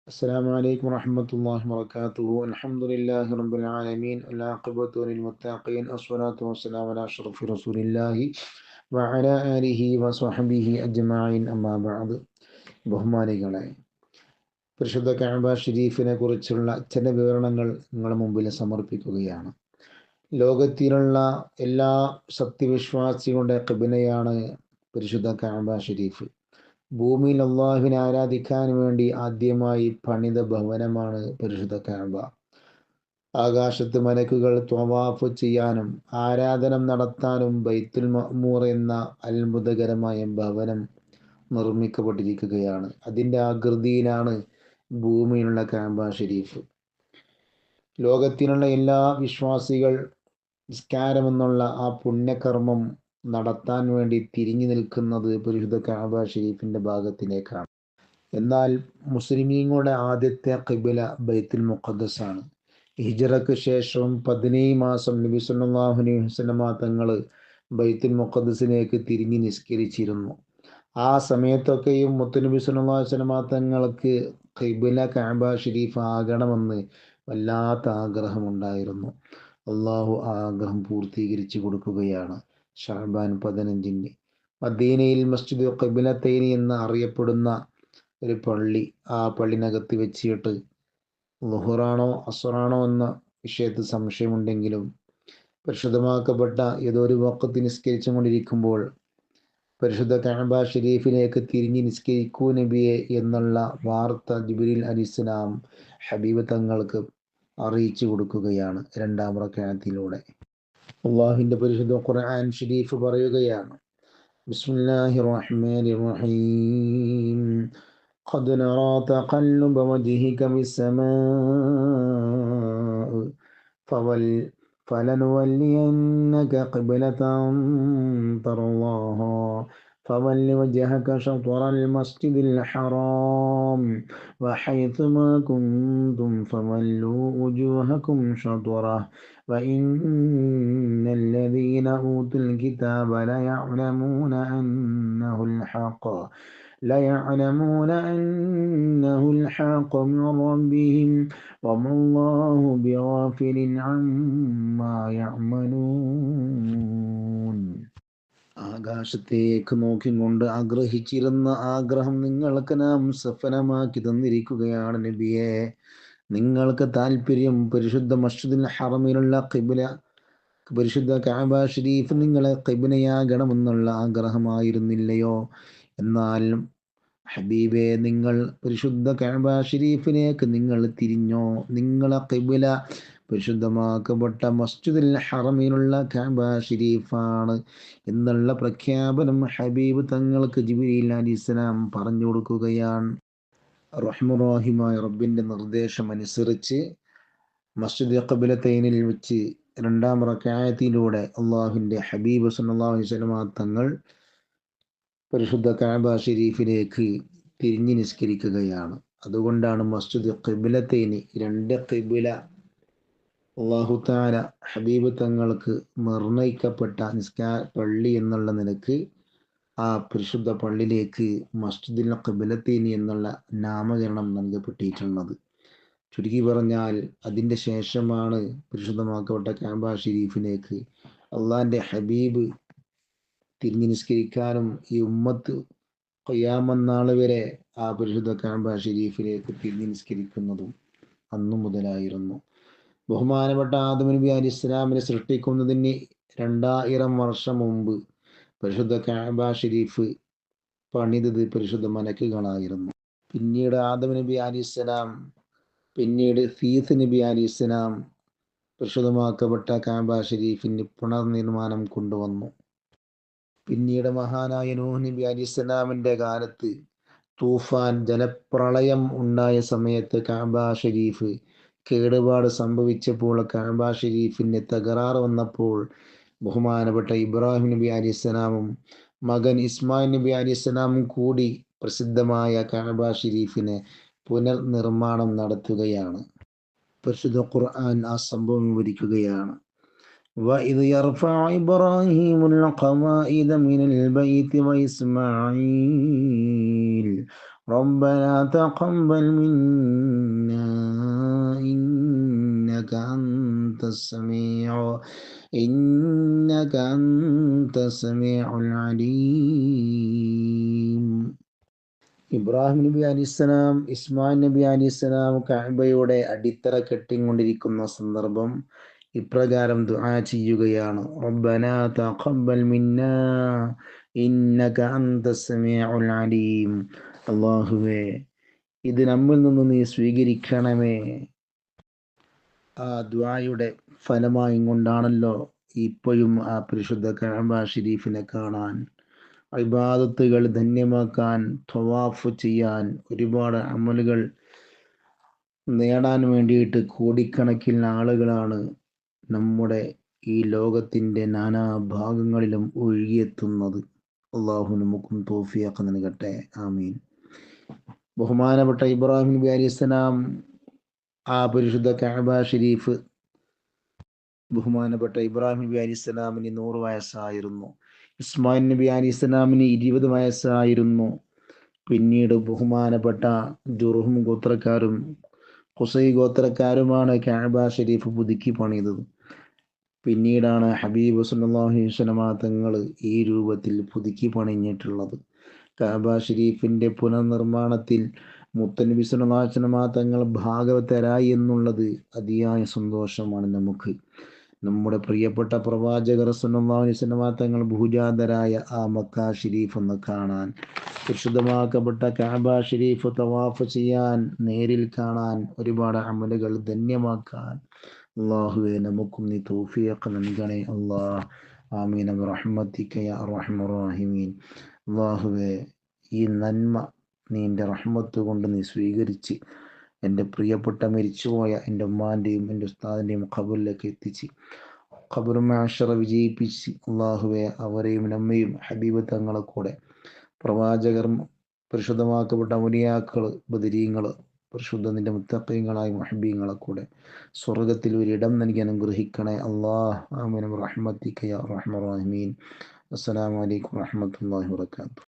السلام عليكم ورحمة الله وبركاته. الحمد لله رب العالمين، العاقبة للمتقين، الصلاة والسلام على أشرف رسول الله وعلى آله وصحبه أجمعين. أما بعد. ബഹുമാനികളെ, പരിശുദ്ധ കഅബ ഷരീഫിനെ കുറിച്ചുള്ള ചില വിവരണങ്ങൾ നിങ്ങളുടെ മുമ്പിൽ സമർപ്പിക്കുകയാണ്. ലോകത്തിലുള്ള എല്ലാ സത്യവിശ്വാസികളുടെ ഖിബ്ലയാണ് പരിശുദ്ധ കഅബ ഷരീഫ്. ഭൂമിയിൽ അള്ളാഹുവിനെ ആരാധിക്കാൻ വേണ്ടി ആദ്യമായി പണിത ഭവനമാണ് പരിശുദ്ധ കഅബ. ആകാശത്ത് മലക്കുകൾ ത്വവാഫ് ചെയ്യാനും ആരാധന നടത്താനും ബൈത്തുൽ മഅ്മൂർ എന്ന അത്ഭുതകരമായ ഭവനം നിർമ്മിക്കപ്പെട്ടിരിക്കുകയാണ്. അതിൻ്റെ ആകൃതിയിലാണ് ഭൂമിയിലുള്ള കഅബ ഷരീഫ്. ലോകത്തിലുള്ള എല്ലാ വിശ്വാസികൾ നിസ്കാരമെന്നുള്ള ആ പുണ്യകർമ്മം നടത്താൻ വേണ്ടി തിരിഞ്ഞു നിൽക്കുന്നത് പരിശുദ്ധ കഅബ ഷരീഫിൻ്റെ ഭാഗത്തിലേക്കാണ്. എന്നാൽ മുസ്ലിമീങ്ങളുടെ ആദ്യത്തെ ഖിബ്ല ബൈത്തുൽ മുഖദ്ദസ് ആണ്. ഹിജ്റക്ക് ശേഷം 17 മാസം നബി സല്ലല്ലാഹു അലൈഹി വസല്ലമ തങ്ങൾ ബൈത്തുൽ മുഖദ്ദസിലേക്ക് തിരിഞ്ഞ് നിസ്കരിച്ചിരുന്നു. ആ സമയത്തൊക്കെയും മുത്തുനബി സല്ലല്ലാഹു അലൈഹി വസല്ലമ തങ്ങൾക്ക് ഖിബ്ല കഅബ ഷരീഫ് ആകണമെന്ന് വല്ലാത്ത ആഗ്രഹമുണ്ടായിരുന്നു. അള്ളാഹു ആ ആഗ്രഹം പൂർത്തീകരിച്ചു കൊടുക്കുകയാണ്. ഷഅബാൻ 15 മദീനയിൽ മസ്ജിദ് ഖിബ്ലത്തൈനി എന്ന് അറിയപ്പെടുന്ന ഒരു പള്ളി, ആ പള്ളിനകത്ത് വെച്ചിട്ട് ളുഹറാണോ അസ്റാണോ എന്ന വിഷയത്തിൽ സംശയമുണ്ടെങ്കിലും പരിശുദ്ധമാക്കപ്പെട്ട ഏതൊരു വഖത്ത് നിസ്കരിച്ചു കൊണ്ടിരിക്കുമ്പോൾ പരിശുദ്ധ കഅബ ഷരീഫിലേക്ക് തിരിഞ്ഞ് നിസ്കരിക്കൂ നബിയെ എന്നുള്ള വാർത്ത ജിബ്രീൽ അലൈഹിസ്സലാം ഹബീബ് തങ്ങൾക്ക് അറിയിച്ചു കൊടുക്കുകയാണ് രണ്ടാം റക്അത്തിലൂടെ. അള്ളാഹുവിൻ്റെ പരിശുദ്ധ ഖുർആൻ ഷരീഫ് പറയുകയാണ്, ബിസ്മില്ലാഹിർ റഹ്മാനിർ റഹീം ഖദ് നറാ തഖല്ലുബ വജ്ഹിക ഫിസ്സമാഇ فلنولينك قبلة ترضاها فول وجهك شطر المسجد الحرام وحيث ما كنتم فولوا وجوهكم شطره وإن الذين أوتوا الكتاب ليعلمون أنه الحق من ربهم وما الله بغافل عما يعملون. ആകാശത്തേക്ക് നോക്കിക്കൊണ്ട് ആഗ്രഹിച്ചിരുന്ന ആഗ്രഹം നിങ്ങൾക്ക് നാം സഫലമാക്കി തന്നിരിക്കുകയാണ് നബിയെ. നിങ്ങൾക്ക് താല്പര്യം പരിശുദ്ധ മസ്ജിദുൽ ഹറമിലുള്ള ഖിബ്ല, പരിശുദ്ധ കഅബ ഷരീഫ് നിങ്ങളെ ഖിബ്ലയാകണമെന്നുള്ള ആഗ്രഹമായിരുന്നില്ലയോ? എന്നാൽ ഹബീബെ, നിങ്ങൾ പരിശുദ്ധ കഅബ ഷരീഫിലേക്ക് നിങ്ങൾ തിരിഞ്ഞോ? നിങ്ങളെ ഖിബ്ല പരിശുദ്ധമാക്കപ്പെട്ട മസ്ജിദുൽ ഹറമിലുള്ള കഅബ ഷരീഫാണ് എന്നുള്ള പ്രഖ്യാപനം ഹബീബ് തങ്ങൾക്ക് ജിബ്രീൽ അലൈഹിസ്സലാം പറഞ്ഞു കൊടുക്കുകയാണ്. റഹ്മുറാഹിമായ റബ്ബിൻ്റെ നിർദ്ദേശം അനുസരിച്ച് മസ്ജിദ് ഖിബ്ലത്തൈനിൽ വെച്ച് രണ്ടാം റക്അത്തിലൂടെ അള്ളാഹുവിൻ്റെ ഹബീബ് സല്ലല്ലാഹു അലൈഹി വസല്ലമ തങ്ങൾ പരിശുദ്ധ കഅബ ഷരീഫിലേക്ക് തിരിഞ്ഞ് നിസ്കരിക്കുകയാണ്. അതുകൊണ്ടാണ് മസ്ജിദ് ഖിബ്ലത്തൈനി, രണ്ട് ഖിബ്ല അല്ലാഹു തആല ഹബീബ് തങ്ങൾക്ക് നിർണയിക്കപ്പെട്ട പള്ളി എന്നുള്ള നിലക്ക് ആ പരിശുദ്ധ പള്ളിയിലേക്ക് മസ്ജിദുൽ ഖിബ്ലത്തൈനി എന്നുള്ള നാമകരണം നൽകപ്പെട്ടിട്ടുള്ളത്. ചുരുക്കി പറഞ്ഞാൽ അതിൻ്റെ ശേഷമാണ് പരിശുദ്ധമാക്കപ്പെട്ട കഅബ ഷരീഫിലേക്ക് അള്ളാഹിൻ്റെ ഹബീബ് തിരിഞ്ഞ് നിസ്കരിക്കാനും ഈ ഉമ്മത്ത് ഖിയാമത്ത് നാൾ വരെ ആ പരിശുദ്ധ കഅബ ഷരീഫിലേക്ക് തിരിഞ്ഞ് നിസ്കരിക്കുന്നതും അന്നു മുതലായിരുന്നു. ബഹുമാനപ്പെട്ട ആദം നബി അലൈഹിസ്സലാമിനെ സൃഷ്ടിക്കുന്നതിന് 2000 വർഷം മുമ്പ് പരിശുദ്ധ കഅബ ഷരീഫ് പണിതത് പരിശുദ്ധ മലക്കുകളായിരുന്നു. പിന്നീട് ആദം നബി അലൈഹിസ്സലാം, പിന്നീട് സീസ് നബി അലൈഹിസ്സലാം പരിശുദ്ധമാക്കപ്പെട്ട കഅബ ഷരീഫിന് പുനർനിർമ്മാണം കൊണ്ടുവന്നു. പിന്നീട് മഹാനായ നൂഹ് നബി അലൈഹിസ്സലാമിൻ്റെ കാലത്ത് തൂഫാൻ, ജലപ്രളയം ഉണ്ടായ സമയത്ത് കഅബ ഷരീഫ് കേടുപാട് സംഭവിച്ചപ്പോൾ, കഅബ ഷരീഫിന് തകരാറ് വന്നപ്പോൾ ബഹുമാനപ്പെട്ട ഇബ്രാഹിം നബി അലൈഹിസ്സലാമും മകൻ ഇസ്മായിൽ നബി അലൈഹിസ്സലാമും കൂടി പ്രസിദ്ധമായ കഅബ ഷരീഫിനെ പുനർനിർമ്മാണം നടത്തുകയാണ്. പരിശുദ്ധ ഖുർആൻ ആ സംഭവം വിവരിക്കുകയാണ്. وَإِذْ يَرْفَعُ إِبْرَاهِيمُ الْقَوَاعِدَ مِنَ الْبَيْتِ وَإِسْمَاعِيلُ ربنا تقبل منا إنك أنت السميع العليم. ഇബ്രാഹിം നബി അലിസ്സലാം ഇസ്മായിൽ നബി അലിസ്സലാം കഅബയുടെ അടിത്തറ കെട്ടിക്കൊണ്ടിരിക്കുന്ന സന്ദർഭം ഇപ്രകാരം ദുആ ചെയ്യുകയാണ്. റബ്ബനാ തഖബ്ബൽ മിന്നാ ഇന്നക അന്തസ് സമീഉൽ അലീം. അല്ലാഹുവേ, ഇത് നമ്മിൽ നിന്ന് നീ സ്വീകരിക്കണമേ. ആ ദുആയുടെ ഫലമായി കൊണ്ടാണല്ലോ ഇപ്പോഴും ആ പരിശുദ്ധ കഅബ ഷരീഫിനെ കാണാൻ, ഇബാദത്തുകൾ ധന്യമാക്കാൻ, ത്വവാഫ് ചെയ്യാൻ, ഒരുപാട് അമലുകൾ നേടാൻ വേണ്ടിയിട്ട് കോടിക്കണക്കിന് ആളുകളാണ് നമ്മുടെ ഈ ലോകത്തിൻ്റെ നാനാ ഭാഗങ്ങളിലും ഒഴുകിയെത്തുന്നത്. അള്ളാഹു നമുക്കും തൗഫീഖ് നൽകട്ടെ. ആമീൻ. ബഹുമാനപ്പെട്ട ഇബ്രാഹിം നബി അലൈഹിസ്സലാം ആ പരിശുദ്ധ കഅബ ഷരീഫ്, ബഹുമാനപ്പെട്ട ഇബ്രാഹിം നബി അലൈഹിസ്സലാമിന് 100 വയസ്സായിരുന്നു. ഇസ്മായിൽ നബി അലൈഹിസ്സലാമിന് 20 വയസ്സായിരുന്നു. പിന്നീട് ബഹുമാനപ്പെട്ട ജുർഹും ഗോത്രക്കാരും ഖുസൈ ഗോത്രക്കാരുമാണ് കഅബ ഷരീഫ് പുതുക്കി പണിതത്. പിന്നീടാണ് ഹബീബ് സല്ലല്ലാഹു അലൈഹി വസല്ലമ തങ്ങൾ ഈ രൂപത്തിൽ പുതുക്കി പണിഞ്ഞിട്ടുള്ളത്. കഅബ ഷരീഫിൻ്റെ പുനർനിർമ്മാണത്തിൽ മുത്തനബി സല്ലല്ലാഹു അലൈഹി വസല്ലമ തങ്ങൾ ഭാഗവതരായി എന്നുള്ളത് അതിയായ സന്തോഷമാണ് നമുക്ക്. നമ്മുടെ പ്രിയപ്പെട്ട പ്രവാചകർ സല്ലല്ലാഹു അലൈഹി വസല്ലമ തങ്ങൾ ഭൂജാതരായ ആ മക്ക ഷരീഫ് ഒന്ന് കാണാൻ, വിശുദ്ധമാക്കപ്പെട്ട കഅബ ഷരീഫ് തവാഫ് ചെയ്യാൻ, നേരിൽ കാണാൻ, ഒരുപാട് അമലുകൾ ധന്യമാക്കാൻ അല്ലാഹുവേ നമുക്കും നീ തൗഫീഖ് നൽകണേ അല്ലാഹ്. ആമീൻ ബിറഹ്മതിക യാ അർഹമർ റഹീമീൻ. അല്ലാഹുവേ, ഈ നന്മ നിൻ്റെ റഹ്മത്ത് കൊണ്ട് നീ സ്വീകരിച്ച് എൻ്റെ പ്രിയപ്പെട്ട മരിച്ചുപോയ എൻ്റെ ഉമ്മാൻ്റെയും എൻ്റെ ഉസ്താദിൻ്റെയും ഖബറിലേക്ക് എത്തിച്ച് ഖബർ മഅ്ശറ വിജയിപ്പിച്ച് അല്ലാഹുവേ, അവരെയും നമ്മയും ഹബീബ് തങ്ങളെ കൂടെ പ്രവാചകർ, പരിശുദ്ധമാക്കപ്പെട്ട ഔലിയാക്കൾ, ബദരീങ്ങൾ, പരിശുദ്ധ നിൻ്റെ മുത്തഖീങ്ങളായ മുഹബ്ബീങ്ങളെ കൂടെ സ്വർഗത്തിൽ ഒരിടം നൽകി അനുഗ്രഹിക്കണേ അല്ലാഹ്. ആമീൻ ബിറഹ്മതിക യാ അർഹമർ റഹീമീൻ. അസ്സലാമു അലൈക്കും വറഹ്മത്തുള്ളാഹി വബറകാതുഹു.